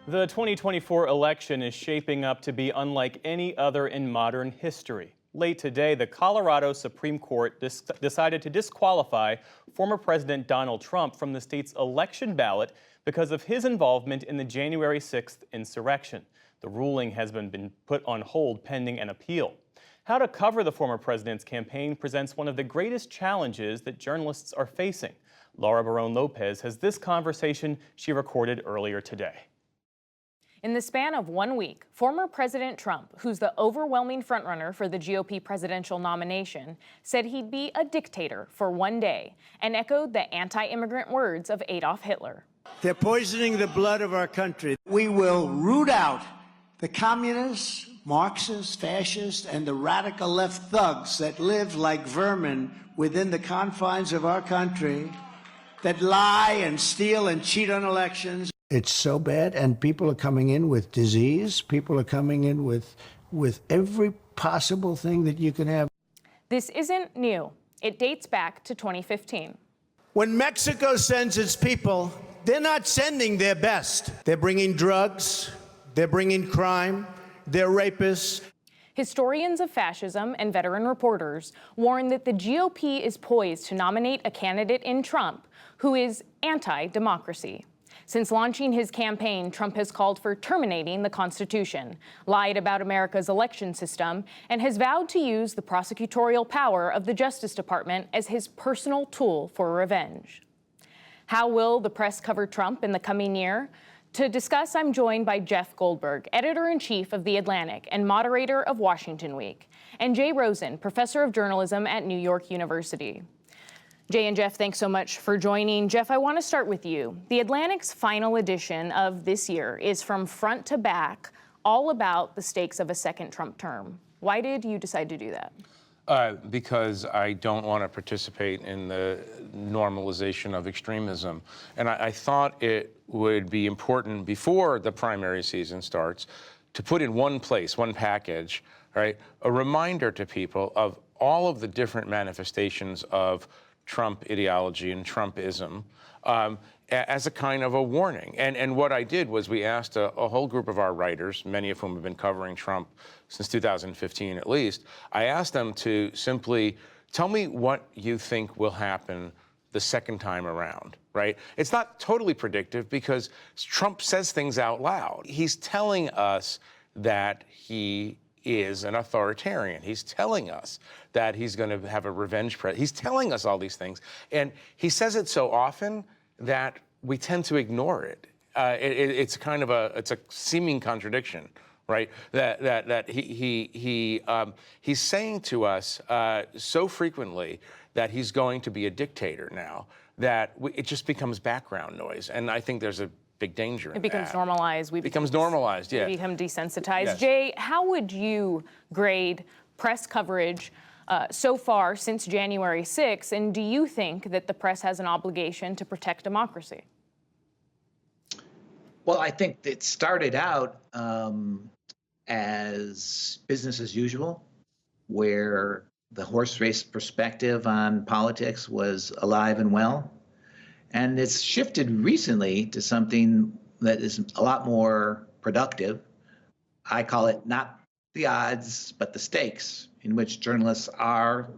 The 2024 election is shaping up to be unlike any other in modern history. Late today, the Colorado Supreme Court decided to disqualify former President Donald Trump from the state's election ballot because of his involvement in the January 6th insurrection. The ruling has been put on hold pending an appeal. How to cover the former president's campaign presents one of the greatest challenges that journalists are facing. Laura Barrón-López has this conversation she recorded earlier today. In the span of 1 week, former President Trump, who's the overwhelming frontrunner for the GOP presidential nomination, said he'd be a dictator for 1 day and echoed the anti-immigrant words of Adolf Hitler. They're poisoning the blood of our country. We will root out the communists, Marxists, fascists, and the radical left thugs that live like vermin within the confines of our country, that lie and steal and cheat on elections. It's so bad, and people are coming in with disease. People are coming in with every possible thing that you can have. This isn't new. It dates back to 2015. When Mexico sends its people, they're not sending their best. They're bringing drugs, they're bringing crime, they're rapists. Historians of fascism and veteran reporters warn that the GOP is poised to nominate a candidate in Trump who is anti-democracy. Since launching his campaign, Trump has called for terminating the Constitution, lied about America's election system, and has vowed to use the prosecutorial power of the Justice Department as his personal tool for revenge. How will the press cover Trump in the coming year? To discuss, I'm joined by Jeff Goldberg, editor-in-chief of The Atlantic and moderator of Washington Week, and Jay Rosen, professor of journalism at New York University. Jay and Jeff, thanks so much for joining. Jeff, I want to start with you. The Atlantic's final edition of this year is from front to back, all about the stakes of a second Trump term. Why did you decide to do that? Because I don't want to participate in the normalization of extremism. And I thought it would be important before the primary season starts to put in one place, one package, right, a reminder to people of all of the different manifestations of Trump ideology and Trumpism as a kind of a warning. And what I did was we asked a whole group of our writers, many of whom have been covering Trump since 2015 at least, I asked them to simply tell me what you think will happen the second time around, right? It's not totally predictive because Trump says things out loud. He's telling us that he is an authoritarian. He's telling us that he's going to have a revenge He's telling us all these things. And he says it so often that we tend to ignore it. It's kind of it's a seeming contradiction, right? That he's saying to us so frequently that he's going to be a dictator now that it just becomes background noise. And I think there's a big danger in that. It becomes normalized. It becomes normalized, yeah. We become desensitized. Yes. Jay, how would you grade press coverage so far since January 6th, and do you think that the press has an obligation to protect democracy? Well, I think it started out as business as usual, where the horse race perspective on politics was alive and well. And it's shifted recently to something that is a lot more productive. I call it not the odds, but the stakes, in which journalists are,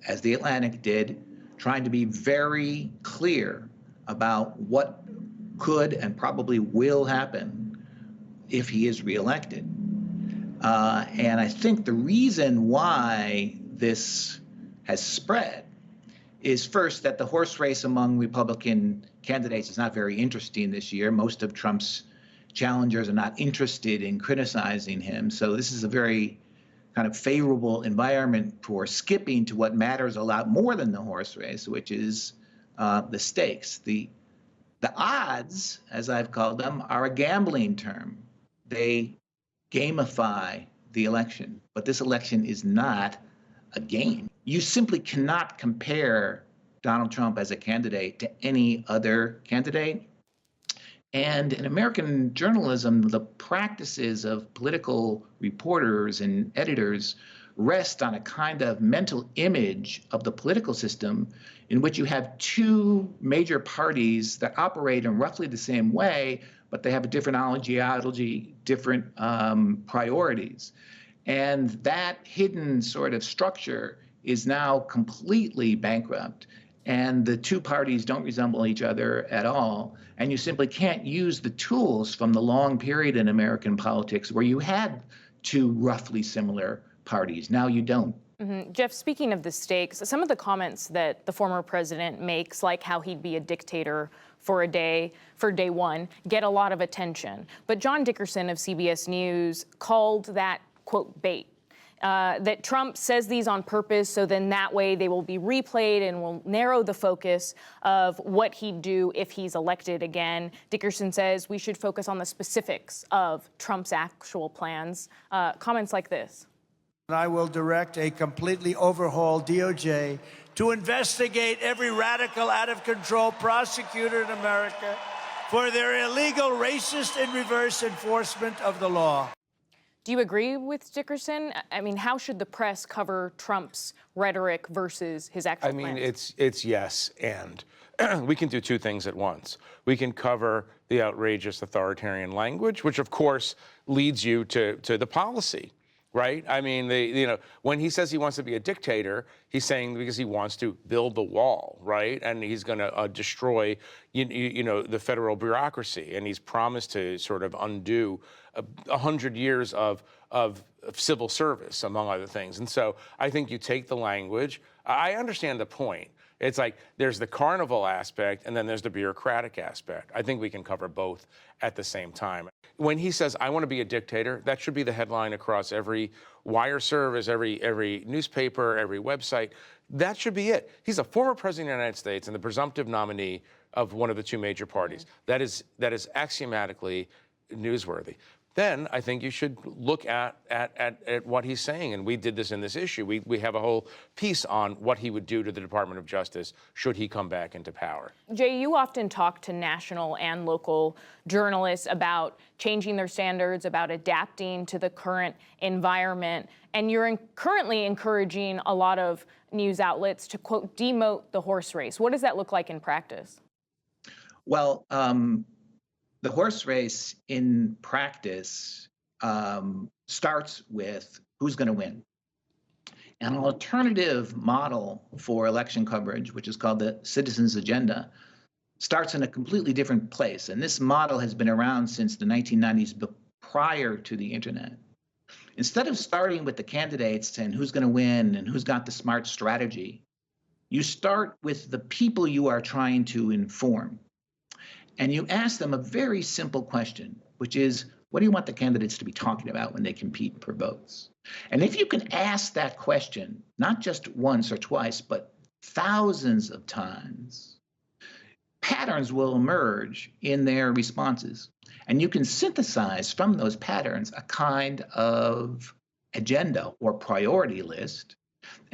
as The Atlantic did, trying to be very clear about what could and probably will happen if he is reelected. And I think the reason why this has spread is first that the horse race among Republican candidates is not very interesting this year. Most of Trump's challengers are not interested in criticizing him. So this is a very kind of favorable environment for skipping to what matters a lot more than the horse race, which is the stakes. The odds, as I've called them, are a gambling term. They gamify the election, but this election is not a game. You simply cannot compare Donald Trump as a candidate to any other candidate. And in American journalism, the practices of political reporters and editors rest on a kind of mental image of the political system in which you have two major parties that operate in roughly the same way, but they have a different ideology, different priorities. And that hidden sort of structure is now completely bankrupt. And the two parties don't resemble each other at all. And you simply can't use the tools from the long period in American politics where you had two roughly similar parties. Now you don't. Jeff, speaking of the stakes, some of the comments that the former president makes, like how he'd be a dictator for day one, get a lot of attention. But John Dickerson of CBS News called that, quote, bait. That Trump says these on purpose, so then that way they will be replayed and will narrow the focus of what he'd do if he's elected again. Dickerson says we should focus on the specifics of Trump's actual plans. Comments like this. I will direct a completely overhauled DOJ to investigate every radical, out-of-control prosecutor in America for their illegal, racist, and reverse enforcement of the law. Do you agree with Dickerson? I mean, how should the press cover Trump's rhetoric versus his actual plans? It's yes, and we can do two things at once. We can cover the outrageous authoritarian language, which of course leads you to the policy. Right? I mean, when he says he wants to be a dictator, he's saying because he wants to build the wall, right? And he's going to destroy, the federal bureaucracy. And he's promised to sort of undo 100 years of civil service, among other things. And so I think you take the language. I understand the point. It's like there's the carnival aspect and then there's the bureaucratic aspect. I think we can cover both at the same time. When he says, I want to be a dictator, that should be the headline across every wire service, every newspaper, every website. That should be it. He's a former president of the United States and the presumptive nominee of one of the two major parties. That is axiomatically newsworthy. Then I think you should look at what he's saying. And we did this in this issue. We have a whole piece on what he would do to the Department of Justice should he come back into power. Jay, you often talk to national and local journalists about changing their standards, about adapting to the current environment. And you're currently encouraging a lot of news outlets to, quote, demote the horse race. What does that look like in practice? Well, the horse race in practice starts with who's going to win. An alternative model for election coverage, which is called the Citizens Agenda, starts in a completely different place. And this model has been around since the 1990s, but prior to the internet. Instead of starting with the candidates and who's going to win and who's got the smart strategy, you start with the people you are trying to inform. And you ask them a very simple question, which is, what do you want the candidates to be talking about when they compete for votes? And if you can ask that question, not just once or twice, but thousands of times, patterns will emerge in their responses. And you can synthesize from those patterns a kind of agenda or priority list,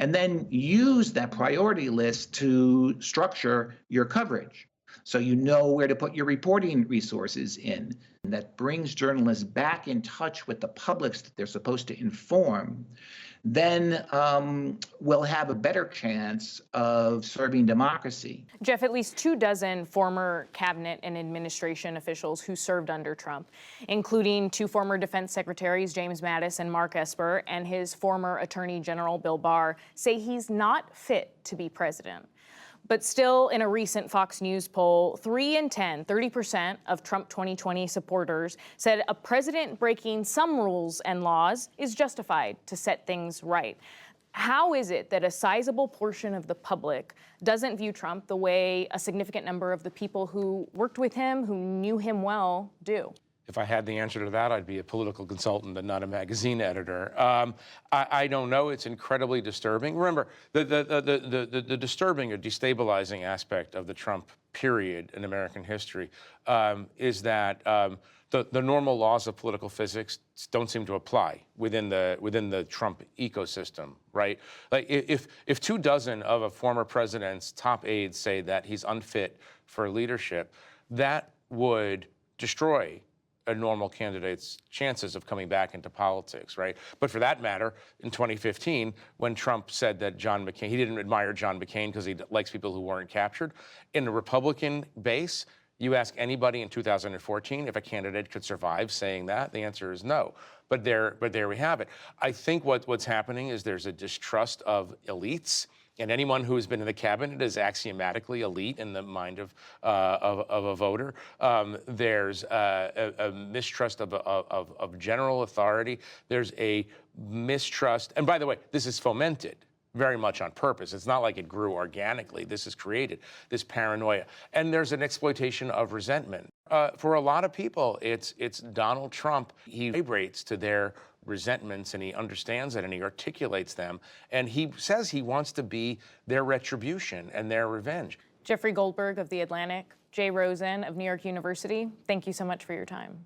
and then use that priority list to structure your coverage. So you know where to put your reporting resources in. And that brings journalists back in touch with the publics that they're supposed to inform. Then we'll have a better chance of serving democracy. Jeff, at least 24 former cabinet and administration officials who served under Trump, including 2 former defense secretaries, James Mattis and Mark Esper, and his former attorney general, Bill Barr, say he's not fit to be president. But still, in a recent Fox News poll, 3 in 10, 30% of Trump 2020 supporters said a president breaking some rules and laws is justified to set things right. How is it that a sizable portion of the public doesn't view Trump the way a significant number of the people who worked with him, who knew him well, do? If I had the answer to that, I'd be a political consultant and not a magazine editor. I don't know. It's incredibly disturbing. Remember, the disturbing or destabilizing aspect of the Trump period in American history is that the normal laws of political physics don't seem to apply within the Trump ecosystem, right? Like if 24 of a former president's top aides say that he's unfit for leadership, that would destroy a normal candidate's chances of coming back into politics, right? But for that matter, in 2015, when Trump said that John McCain, he didn't admire John McCain because he likes people who weren't captured, in the Republican base, You ask anybody in 2014 if a candidate could survive saying that, the answer is no. But there we have it. I think what's happening is there's a distrust of elites, and anyone who has been in the cabinet is axiomatically elite in the mind of a voter. There's a mistrust of general authority. There's a mistrust, and by the way, this is fomented very much on purpose. It's not like it grew organically. This is created, this paranoia. And there's an exploitation of resentment. For a lot of people, it's Donald Trump. He vibrates to their resentments, and he understands it, and he articulates them, and he says he wants to be their retribution and their revenge. Jeffrey Goldberg of The Atlantic, Jay Rosen of New York University, thank you so much for your time.